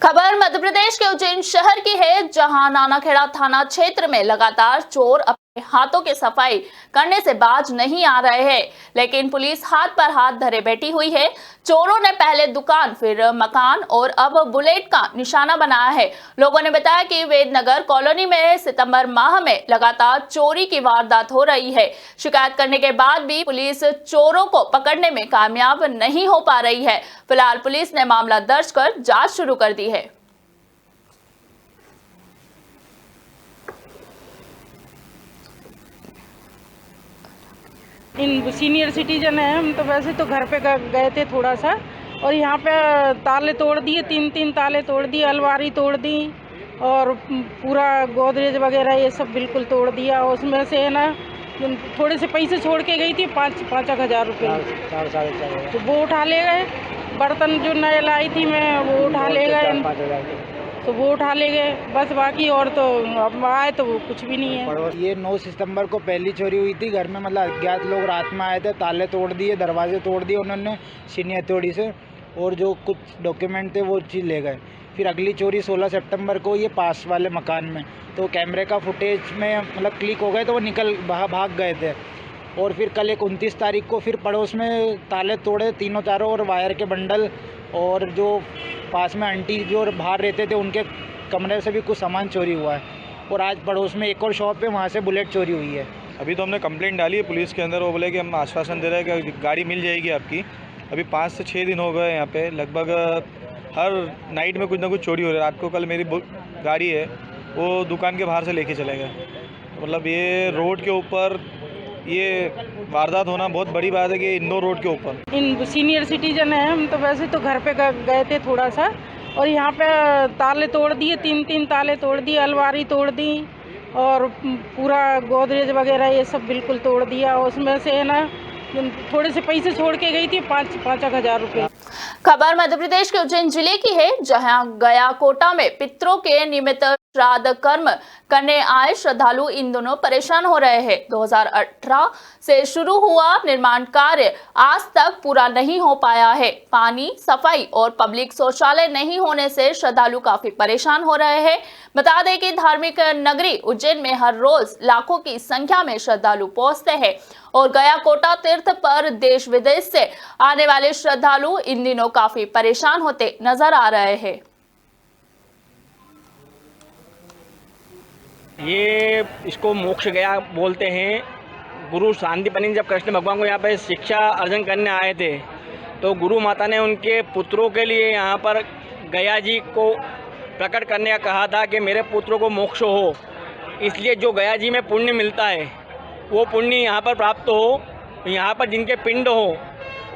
खबर मध्य प्रदेश के उज्जैन शहर की है, जहां नानाखेड़ा थाना क्षेत्र में लगातार चोर अपने हाथों की सफाई करने से बाज नहीं आ रहे हैं, लेकिन पुलिस हाथ पर हाथ धरे बैठी हुई है। चोरों ने पहले दुकान, फिर मकान और अब बुलेट का निशाना बनाया है। लोगों ने बताया कि वेदनगर कॉलोनी में सितंबर माह में लगातार चोरी की वारदात हो रही है। शिकायत करने के बाद भी पुलिस चोरों को पकड़ने में कामयाब नहीं हो पा रही है। फिलहाल पुलिस ने मामला दर्ज कर जांच शुरू कर दी है। इन सीनियर सिटीजन है हम, तो वैसे तो घर पे गए थे थोड़ा सा, और यहाँ पे ताले तोड़ दिए, तीन ताले तोड़ दिए, अलमारी तोड़ दी और पूरा गोदरेज वगैरह ये सब बिल्कुल तोड़ दिया। उसमें से है ना थोड़े से पैसे छोड़ के गई थी, 5,000 रुपये, 4 तो वो उठा ले गए। बर्तन जो नए लाई थी मैं वो उठा ले गए, तो वो उठा ले गए बस। बाकी और तो अब आए तो वो कुछ भी नहीं है। ये 9 सितंबर को पहली चोरी हुई थी घर में, मतलब अज्ञात लोग रात में आए थे, ताले तोड़ दिए, दरवाजे तोड़ दिए उन्होंने सीनी हथौड़ी से, और जो कुछ डॉक्यूमेंट थे वो चीज़ ले गए। फिर अगली चोरी 16 सितंबर को ये पास वाले मकान में, तो कैमरे का फुटेज में मतलब क्लिक हो गए तो वो भाग गए थे। और फिर कल 29 तारीख को फिर पड़ोस में ताले तोड़े तीनों चारों, और वायर के बंडल, और जो पास में आंटी जो बाहर रहते थे उनके कमरे से भी कुछ सामान चोरी हुआ है। और आज पड़ोस में एक और शॉप है, वहाँ से बुलेट चोरी हुई है। अभी तो हमने कंप्लेंट डाली है पुलिस के अंदर। वो बोले कि हम आश्वासन दे रहे हैं कि गाड़ी मिल जाएगी आपकी। अभी 5 से 6 दिन हो गए यहाँ पे, लगभग हर नाइट में कुछ ना कुछ चोरी हो रही है। रात को कल मेरी गाड़ी है वो दुकान के बाहर से लेके चले गए। मतलब ये रोड के ऊपर ये वारदात होना बहुत बड़ी बात है कि इंदौर रोड के ऊपर। इन सीनियर सिटीजन है हम, तो वैसे तो घर पे गए थे थोड़ा सा, और यहाँ पे ताले तोड़ दिए, तीन ताले तोड़ दिए, अलमारी तोड़ दी और पूरा गोदरेज वगैरह ये सब बिल्कुल तोड़ दिया। उसमें से है ना थोड़े से पैसे छोड़ के गई थी, 5,000 रुपये। खबर मध्य प्रदेश के उज्जैन जिले की है, जहां गया कोटा में पितरों के निमित्त श्राद्ध कर्म करने आए श्रद्धालु इन दोनों परेशान हो रहे हैं। 2018 से शुरू हुआ निर्माण कार्य आज तक पूरा नहीं हो पाया है। पानी, सफाई और पब्लिक शौचालय नहीं होने से श्रद्धालु काफी परेशान हो रहे हैं। बता दें कि धार्मिक नगरी उज्जैन में हर रोज लाखों की संख्या में श्रद्धालु पहुंचते हैं और गया कोटा तीर्थ पर देश विदेश से आने वाले श्रद्धालु इन दिनों काफी परेशान होते नजर आ रहे हैं। ये इसको मोक्ष गया बोलते हैं। गुरु शांतिपनी जब कृष्ण भगवान को यहाँ पे शिक्षा अर्जन करने आए थे, तो गुरु माता ने उनके पुत्रों के लिए यहाँ पर गया जी को प्रकट करने का कहा था कि मेरे पुत्रों को मोक्ष हो। इसलिए जो गया जी में पुण्य मिलता है वो पुण्य यहाँ पर प्राप्त हो, यहाँ पर जिनके पिंड हो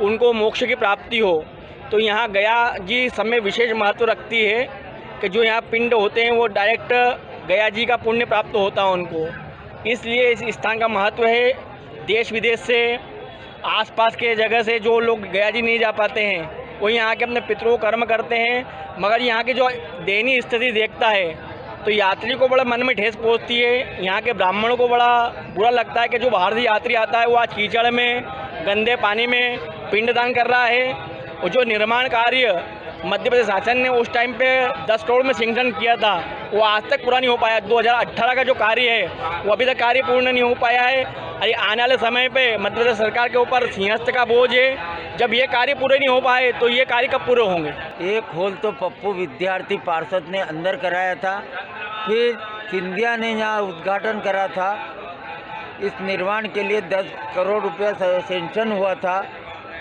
उनको मोक्ष की प्राप्ति हो। तो यहाँ गया जी सब में विशेष महत्व रखती है कि जो यहाँ पिंड होते हैं वो डायरेक्ट गया जी का पुण्य प्राप्त होता है उनको। इसलिए इस स्थान का महत्व है। देश विदेश से, आसपास के जगह से जो लोग गया जी नहीं जा पाते हैं वो यहाँ के अपने पितरों कर्म करते हैं। मगर यहाँ की जो दयनीय स्थिति देखता है तो यात्री को बड़ा मन में ठेस पहुँचती है। यहाँ के ब्राह्मणों को बड़ा बुरा लगता है कि जो बाहर से यात्री आता है वो आज कीचड़ में, गंदे पानी में पिंडदान कर रहा है। और जो निर्माण कार्य मध्य प्रदेश शासन ने उस टाइम पे 10 करोड़ में सैंक्शन किया था वो आज तक पूरा नहीं हो पाया। 2018 का जो कार्य है वो अभी तक कार्य पूर्ण नहीं हो पाया है। अरे आने वाले समय पे मध्य प्रदेश सरकार के ऊपर सिंहस्थ का बोझ है। जब ये कार्य पूरे नहीं हो पाए तो ये कार्य कब पूरे होंगे। एक होल तो पप्पू विद्यार्थी पार्षद ने अंदर कराया था, फिर सिंधिया ने यहाँ उद्घाटन करा था। इस निर्माण के लिए 10 करोड़ रुपया सैंक्शन हुआ था,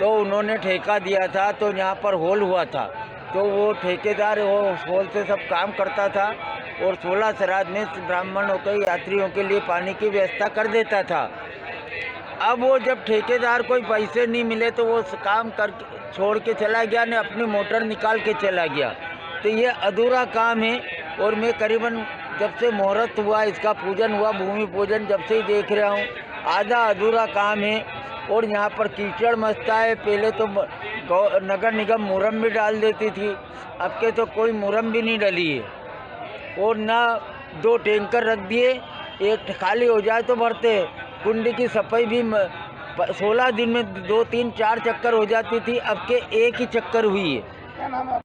तो उन्होंने ठेका दिया था, तो यहाँ पर होल हुआ था। तो वो ठेकेदार वो होल से सब काम करता था और 16 श्राद्ध में ब्राह्मणों के यात्रियों के लिए पानी की व्यवस्था कर देता था। अब वो जब ठेकेदार कोई पैसे नहीं मिले तो वो काम कर छोड़ के चला गया, ने अपनी मोटर निकाल के चला गया। तो ये अधूरा काम है। और मैं करीबन जब से मुहूर्त हुआ, इसका पूजन हुआ, भूमि पूजन, जब से ही देख रहा हूँ आधा अधूरा काम है। और यहाँ पर कीचड़ मचता है। पहले तो नगर निगम मुरम भी डाल देती थी, अब के तो कोई मुरम भी नहीं डली है। और ना 2 टैंकर रख दिए, एक खाली हो जाए तो भरते। कुंडी की सफाई भी 16 दिन में 2, 3, 4 चक्कर हो जाती थी, अब के एक ही चक्कर हुई है।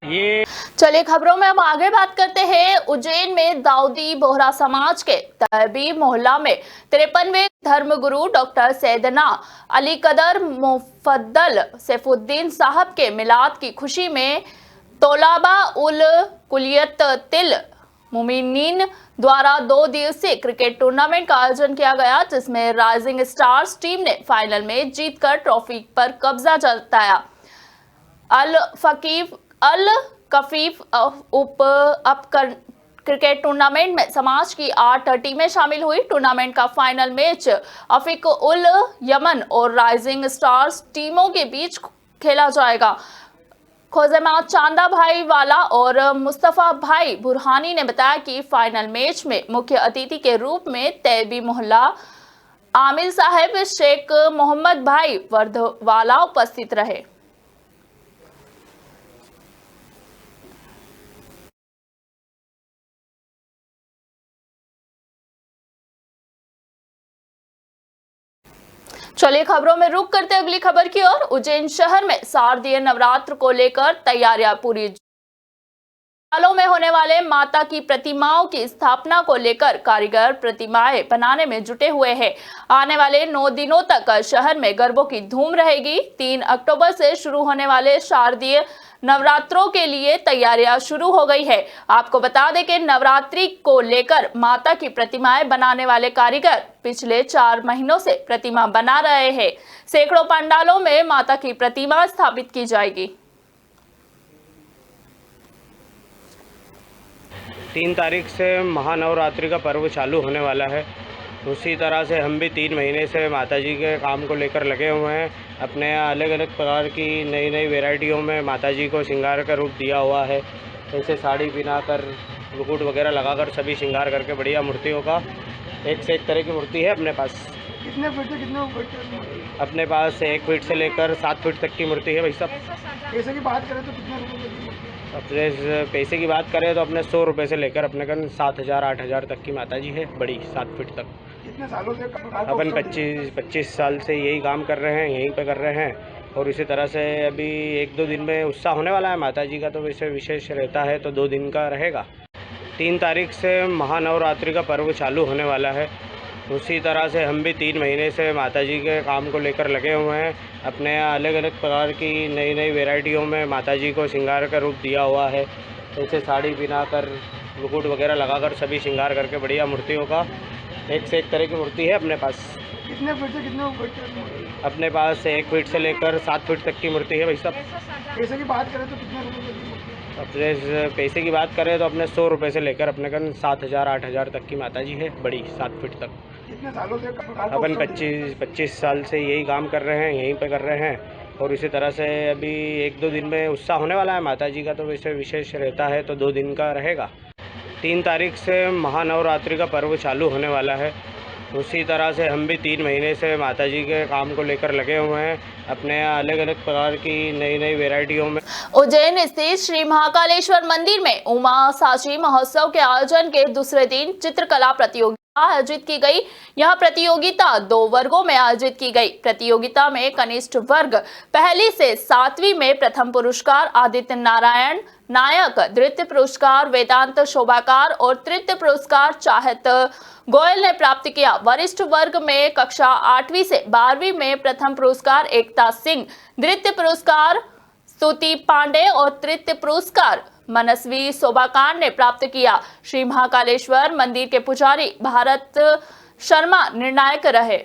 ये चलिए खबरों में हम आगे बात करते हैं। उज्जैन में दाऊदी बोहरा समाज के तैयबी मोहल्ला में 53वें धर्मगुरु डॉक्टर सैयदना अली कदर मुफद्दल सैफुद्दीन साहब के मिलाद की खुशी में तोलाबा उल कुलियत तिल मुमिनीन द्वारा 2 दिवसीय क्रिकेट टूर्नामेंट का आयोजन किया गया, जिसमें राइजिंग स्टार्स टीम ने फाइनल में जीतकर ट्रॉफी पर कब्जा जताया। अल कफीफ क्रिकेट टूर्नामेंट में समाज की 8 टीमें शामिल हुई। टूर्नामेंट का फाइनल मैच अफीक उल यमन और राइजिंग स्टार्स टीमों के बीच खेला जाएगा। खोजेमा चांदा भाई वाला और मुस्तफा भाई बुरहानी ने बताया कि फाइनल मैच में मुख्य अतिथि के रूप में तैयबी मोहल्ला आमिर साहब शेख मोहम्मद भाई वर्धवाला उपस्थित रहे। चलिए खबरों में रुक करते अगली खबर की ओर। उज्जैन शहर में शारदीय नवरात्र को लेकर तैयारियां पूरी। सालों में होने वाले माता की प्रतिमाओं की स्थापना को लेकर कारीगर प्रतिमाएं बनाने में जुटे हुए हैं। आने वाले 9 दिनों तक शहर में गरबों की धूम रहेगी। 3 अक्टूबर से शुरू होने वाले शारदीय नवरात्रों के लिए तैयारियां शुरू हो गई है। आपको बता दें कि नवरात्रि को लेकर माता की प्रतिमाएं बनाने वाले कारीगर पिछले 4 महीनों से प्रतिमा बना रहे हैं। सैकड़ों पंडालों में माता की प्रतिमा स्थापित की जाएगी। 3 तारीख से महानवरात्रि का पर्व चालू होने वाला है। उसी तरह से हम भी 3 महीने से माताजी के काम को लेकर लगे हुए हैं। अपने अलग अलग प्रकार की नई नई वैरायटियों में माताजी को श्रृंगार का रूप दिया हुआ है। जैसे साड़ी पहनाकर मुकुट वगैरह लगाकर सभी श्रृंगार करके बढ़िया मूर्तियों का एक से एक तरह की मूर्ति है अपने पास। कितने फीट से कितने फीट? अपने पास 1 फीट से लेकर 7 फीट तक की मूर्ति है भाई साहब। पैसे की बात करें तो कितने रुपये? अपने पैसे की बात करें तो अपने 100 रुपये से लेकर अपने कन 7,000-8,000 तक की माताजी है बड़ी, 7 फीट तक। कितने सालों से अपन 25 साल से यही काम कर रहे हैं, यहीं पे कर रहे हैं। और इसी तरह से अभी 1-2 दिन में उत्साह होने वाला है माताजी का, तो वैसे विशेष रहता है तो 2 दिन का रहेगा। 3 तारीख से महानवरात्रि का पर्व चालू होने वाला है। उसी तरह से हम भी 3 महीने से माताजी के काम को लेकर लगे हुए हैं। अपने अलग अलग प्रकार की नई नई वैरायटियों में माताजी को श्रृंगार का रूप दिया हुआ है। जैसे साड़ी पहनाकर मुकुट वगैरह लगाकर सभी श्रृंगार करके बढ़िया मूर्तियों का एक से एक तरह की मूर्ति है अपने पास। कितने फीट से कितने फीट? अपने पास 1 फीट से लेकर 7 फीट तक की मूर्ति है भाई साहब। पैसे की बात करें तो कितने रुपये? अपने पैसे की बात करें तो अपने 100 रुपये से लेकर अपने कन 7,000-8,000 तक की माताजी है बड़ी, 7 फीट तक। कितने सालों से अपन 25 साल से यही काम कर रहे हैं, यहीं पे कर रहे हैं। और इसी तरह से अभी 1-2 दिन में उत्साह होने वाला है माताजी का, तो वैसे विशेष रहता है तो 2 दिन का रहेगा। 3 तारीख से महानवरात्रि का पर्व चालू होने वाला है। उसी तरह से हम भी 3 महीने से माताजी के काम को लेकर लगे हुए हैं। अपने अलग अलग प्रकार की नई नई वैरायटियों में उज्जैन स्थित श्री महाकालेश्वर मंदिर में उमा साची महोत्सव के आयोजन के दूसरे दिन चित्रकला प्रतियोगिता आयोजित की गई। यह प्रतियोगिता 2 वर्गों में आयोजित की गई। प्रतियोगिता में कनिष्ठ वर्ग 1 से 7वीं में प्रथम पुरस्कार आदित्य नारायण नायक, द्वितीय पुरस्कार वेदांत शोभाकार और तृतीय पुरस्कार चाहत गोयल ने प्राप्त किया। वरिष्ठ वर्ग में कक्षा 8वीं से 12वीं में प्रथम पुरस्कार एकता सिंह, द्वितीय पुरस्कार स्तुति पांडे और तृतीय पुरस्कार मनस्वी शोभाकार ने प्राप्त किया। श्री महाकालेश्वर मंदिर के पुजारी भारत शर्मा निर्णायक रहे।